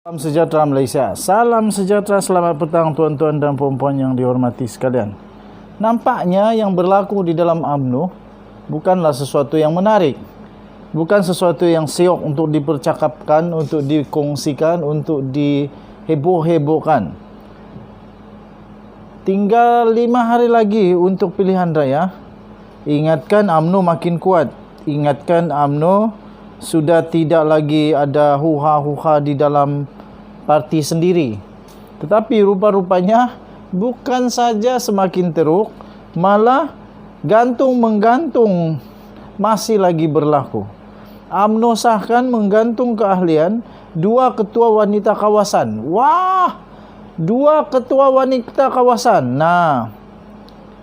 Salam sejahtera Malaysia. Salam sejahtera, selamat petang tuan-tuan dan puan-puan yang dihormati sekalian. Nampaknya yang berlaku di dalam UMNO bukanlah sesuatu yang menarik. Bukan sesuatu yang siok untuk dipercakapkan, untuk dikongsikan, untuk diheboh-hebohkan. Tinggal 5 hari lagi untuk pilihan raya. Ingatkan UMNO makin kuat. Ingatkan UMNO sudah tidak lagi ada huha-huha di dalam parti sendiri. Tetapi rupa-rupanya bukan saja semakin teruk, malah gantung-menggantung masih lagi berlaku. UMNO sahkan menggantung keahlian 2 ketua wanita kawasan. Wah, 2 ketua wanita kawasan. Nah,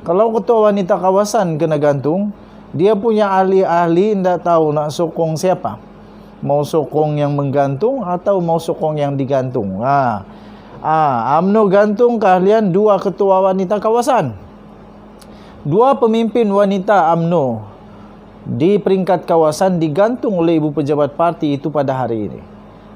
kalau ketua wanita kawasan kena gantung, dia punya ahli-ahli, tidak tahu nak sokong siapa. Mau sokong yang menggantung atau mau sokong yang digantung. UMNO gantung keahlian 2 ketua wanita kawasan. 2 pemimpin wanita UMNO di peringkat kawasan digantung oleh ibu pejabat parti itu pada hari ini.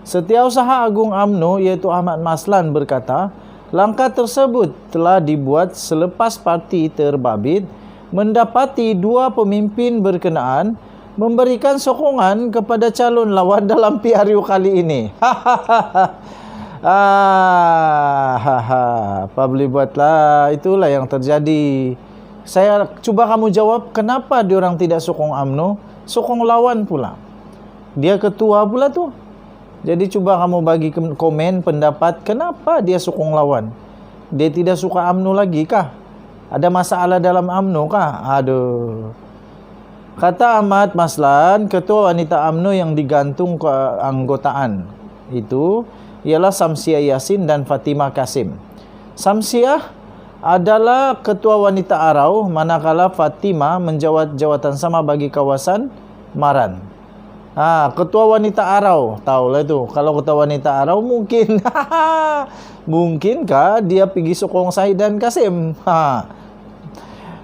Setiausaha Agung UMNO iaitu Ahmad Maslan berkata, langkah tersebut telah dibuat selepas parti terbabit mendapati 2 pemimpin berkenaan memberikan sokongan kepada calon lawan dalam PRU kali ini. Apa boleh buatlah, itulah yang terjadi. Saya cuba kamu jawab, kenapa diorang tidak sokong UMNO, sokong lawan pula. Dia ketua pula tuh. Jadi cuba kamu bagi komen pendapat, kenapa dia sokong lawan? Dia tidak suka UMNO lagi kah? Ada masalah dalam UMNO kah? Aduh. Kata Ahmad Maslan, ketua wanita UMNO yang digantung keanggotaan itu ialah Samsiah Yasin dan Fatimah Kasim. Samsiah adalah ketua wanita Arau, manakala Fatimah menjawat jawatan sama bagi kawasan Maran. Ketua wanita Arau, tahulah itu. Kalau ketua wanita Arau mungkin mungkinkah dia pergi sokong Syahid dan Kasim?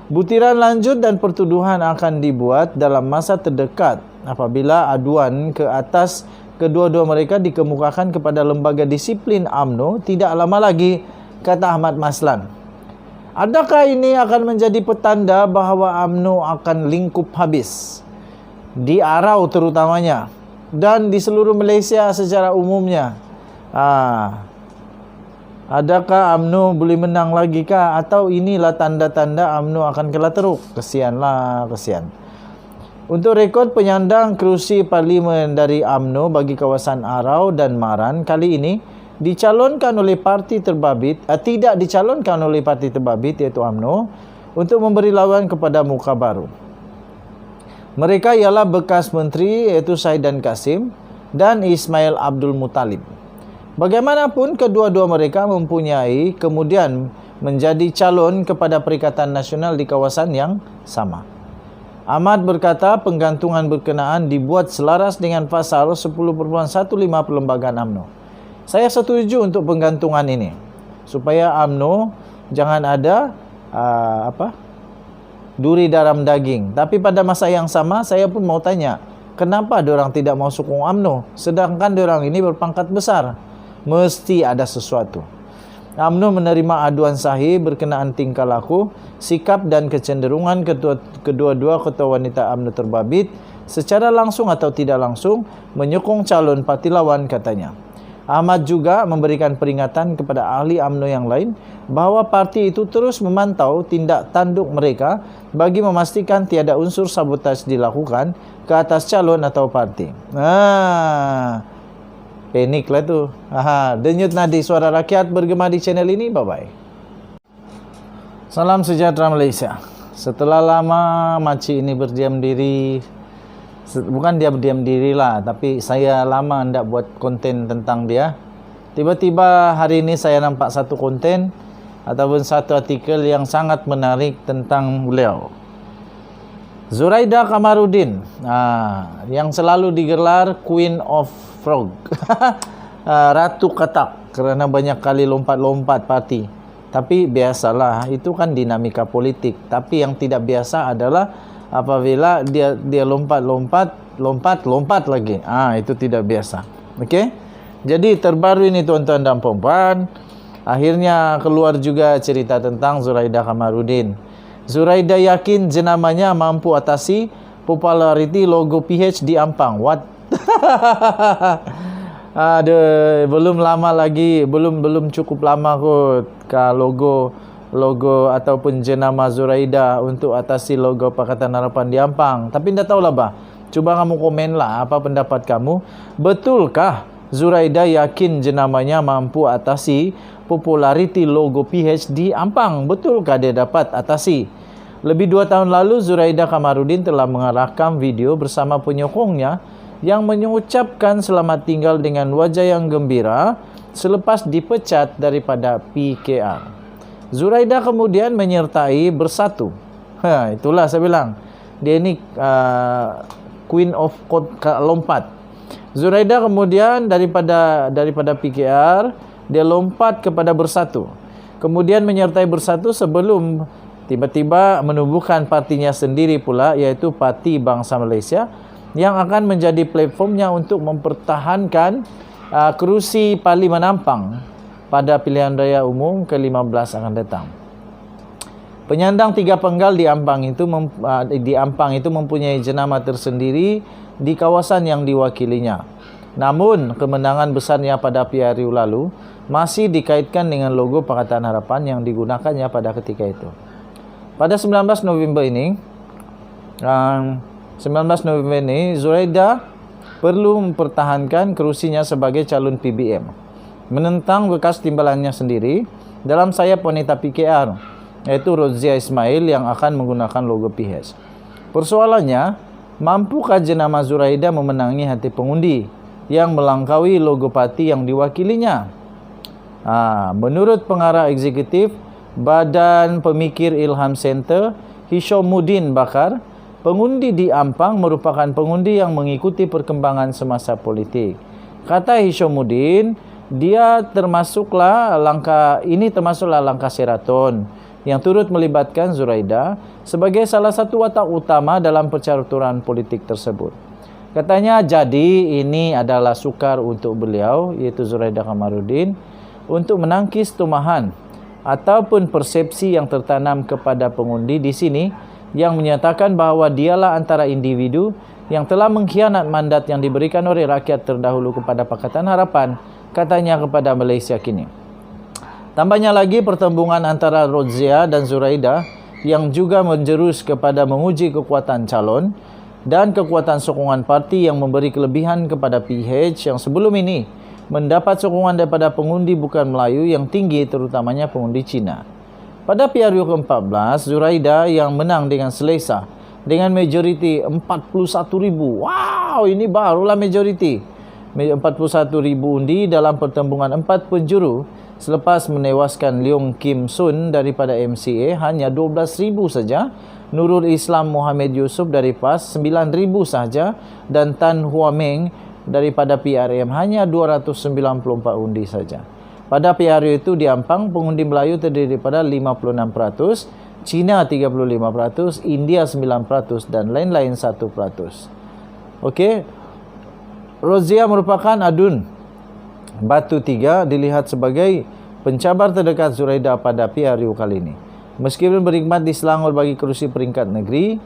Butiran lanjut dan pertuduhan akan dibuat dalam masa terdekat apabila aduan ke atas kedua-dua mereka dikemukakan kepada lembaga disiplin UMNO tidak lama lagi, kata Ahmad Maslan. Adakah ini akan menjadi petanda bahawa UMNO akan lingkup habis? Di Arau terutamanya dan di seluruh Malaysia secara umumnya. Adakah UMNO boleh menang lagi kah? Atau inilah tanda-tanda UMNO akan kalah teruk? Kesianlah, kesian. Untuk rekod, penyandang kerusi parlimen dari UMNO bagi kawasan Arau dan Maran kali ini dicalonkan oleh parti terbabit, tidak dicalonkan oleh parti terbabit iaitu UMNO untuk memberi lawan kepada muka baru. Mereka ialah bekas menteri iaitu Syahid dan Kasim dan Ismail Abdul Muttalib. Bagaimanapun kedua-dua mereka mempunyai kemudian menjadi calon kepada Perikatan Nasional di kawasan yang sama. Ahmad berkata penggantungan berkenaan dibuat selaras dengan pasal 10.15 Perlembagaan UMNO. Saya setuju untuk penggantungan ini supaya UMNO jangan ada duri dalam daging. Tapi pada masa yang sama saya pun mau tanya, kenapa diorang tidak mau sokong UMNO sedangkan diorang ini berpangkat besar? Mesti ada sesuatu. UMNO menerima aduan sahih berkenaan tingkah laku, sikap dan kecenderungan kedua-dua ketua wanita UMNO terbabit secara langsung atau tidak langsung menyokong calon parti lawan, katanya. Ahmad juga memberikan peringatan kepada ahli UMNO yang lain bahawa parti itu terus memantau tindak tanduk mereka bagi memastikan tiada unsur sabotaj dilakukan ke atas calon atau parti. Panik lah tu. Denyut nadi suara rakyat bergema di channel ini. Bye-bye. Salam sejahtera Malaysia. Setelah lama makcik ini berdiam diri, bukan dia berdiam diri lah, tapi saya lama hendak buat konten tentang dia. Tiba-tiba hari ini saya nampak satu konten ataupun satu artikel yang sangat menarik tentang beliau. Zuraida Kamarudin, yang selalu digelar Queen of Frog, Ratu Katak, kerana banyak kali lompat-lompat parti. Tapi biasalah, itu kan dinamika politik. Tapi yang tidak biasa adalah apabila dia lompat lagi. Itu tidak biasa. Okey. Jadi terbaru ini tuan-tuan dan puan-puan, akhirnya keluar juga cerita tentang Zuraida Kamarudin. Zuraida yakin jenamanya mampu atasi populariti logo PH di Ampang. What? Aduh, belum lama lagi, belum cukup lama kot ke logo ataupun jenama Zuraida untuk atasi logo Pakatan Harapan di Ampang. Tapi tidak tahulah bah. Coba kamu komen lah apa pendapat kamu. Betulkah Zuraida yakin jenamanya mampu atasi populariti logo PH di Ampang? Betulkah dia dapat atasi? Lebih 2 tahun lalu, Zuraida Kamarudin telah mengarahkan video bersama penyokongnya yang mengucapkan selamat tinggal dengan wajah yang gembira selepas dipecat daripada PKR. Zuraida kemudian menyertai Bersatu. Itulah saya bilang. Dia ini Queen of lompat. Zuraida kemudian daripada PKR, dia lompat kepada Bersatu. Kemudian menyertai Bersatu sebelum tiba-tiba menubuhkan partinya sendiri pula, iaitu Parti Bangsa Malaysia, yang akan menjadi platformnya untuk mempertahankan kerusi Parlimen Ampang pada pilihan raya umum ke-15 akan datang. Penyandang 3 penggal di Ampang itu mempunyai jenama tersendiri di kawasan yang diwakilinya. Namun, kemenangan besarnya pada PRU lalu masih dikaitkan dengan logo Pakatan Harapan yang digunakannya pada ketika itu. Pada 19 November ini, Zuraida perlu mempertahankan kerusinya sebagai calon PBM, menentang bekas timbalannya sendiri dalam sayap wanita PKR, yaitu Rozia Ismail yang akan menggunakan logo PH. Persoalannya, mampukah jenama Zuraida memenangi hati pengundi yang melangkaui logo parti yang diwakilinya? Menurut pengarah eksekutif Badan Pemikir Ilham Center, Hishamuddin Bakar, pengundi di Ampang merupakan pengundi yang mengikuti perkembangan semasa politik. Kata Hishamuddin, termasuklah langkah Sheraton yang turut melibatkan Zuraida sebagai salah satu watak utama dalam percaturan politik tersebut. Katanya, jadi ini adalah sukar untuk beliau, iaitu Zuraida Kamarudin, untuk menangkis tumahan ataupun persepsi yang tertanam kepada pengundi di sini yang menyatakan bahawa dialah antara individu yang telah mengkhianat mandat yang diberikan oleh rakyat terdahulu kepada Pakatan Harapan, katanya kepada Malaysia Kini. Tambahnya lagi, pertembungan antara Rozia dan Zuraida yang juga menjerus kepada menguji kekuatan calon dan kekuatan sokongan parti yang memberi kelebihan kepada PH yang sebelum ini mendapat sokongan daripada pengundi bukan Melayu yang tinggi, terutamanya pengundi Cina. Pada PRU ke-14, Zuraida yang menang dengan selesa dengan majoriti 41,000. Wow, ini barulah majoriti. 41,000 undi dalam pertembungan 4 penjuru selepas menewaskan Leong Kim Sun daripada MCA hanya 12,000 saja, Nurul Islam Muhammad Yusof dari PAS 9,000 saja, dan Tan Hua Meng daripada PRM hanya 294 undi saja. Pada PRU itu di Ampang, pengundi Melayu terdiri daripada 56%, Cina 35%, India 9% dan lain-lain 1%. Okey. Rozia merupakan adun Batu 3, dilihat sebagai pencabar terdekat Zuraida pada PRU kali ini. Meskipun berkhidmat di Selangor bagi kerusi peringkat negeri,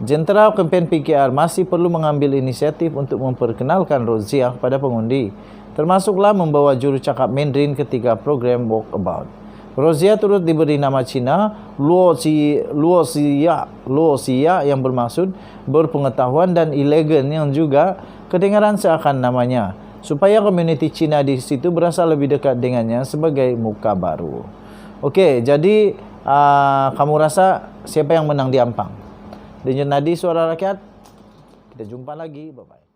jentera kempen PKR masih perlu mengambil inisiatif untuk memperkenalkan Rozia kepada pengundi, termasuklah membawa jurucakap Mandarin ketika program Walkabout. Rozia turut diberi nama Cina Luo Xia yang bermaksud berpengetahuan dan elegan, yang juga kedengaran seakan namanya, supaya komuniti Cina di situ berasa lebih dekat dengannya sebagai muka baru. Okey, jadi kamu rasa siapa yang menang di Ampang? Denyut Nadi Suara Rakyat. Kita jumpa lagi. Bye-bye.